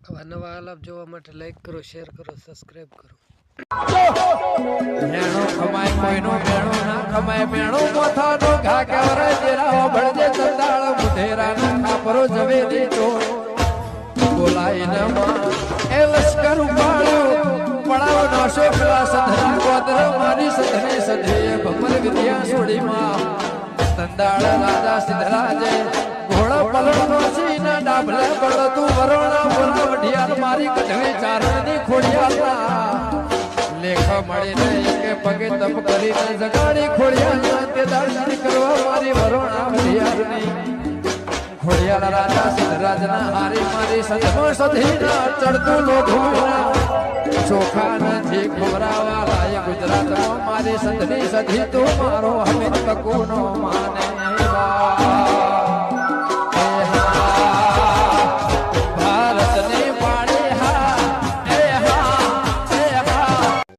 આવા નવા આલાપ જોવા માટે લાઈક કરો, શેર કરો, સબસ્ક્રાઇબ કરો. મેણો ખમાય કોઈનો મેણો ના ખમાય મેણો મોથાનો ઘા કેવરે જેરા ભળજે ચંદાળ મુઢેરાના ખાપરો જવેલી તો બોલાઈને માં એ લશ્કર ઉપાડ્યો પડાવ નાશો પેલા સધરા ગોદર મારી સધરે સધરે ભમર વિદ્યા સોડીમાં ચંદાળ રાજા સિદ્ધરાજે ઘોડા પલળનો સીના ડાબલે બળતું વરોણા બોલા વઢિયાર મારી કઢવે ચારણની ખોડિયાર લેખ મળીને એકે પગે તપ કરીને જગાડી ખોડિયાર તે દર્શન કરવા મારી વરોણા વઢિયારની ખોડિયાર રાજા સિદ્ધરાજના હારી મારી સદમો સધીના ચડતું લોઢુના ચોખા નથી ખોરાવા લાય ગુજરાતમાં મારી સધની સધી તું મારો હમીદ કકુનો માને વા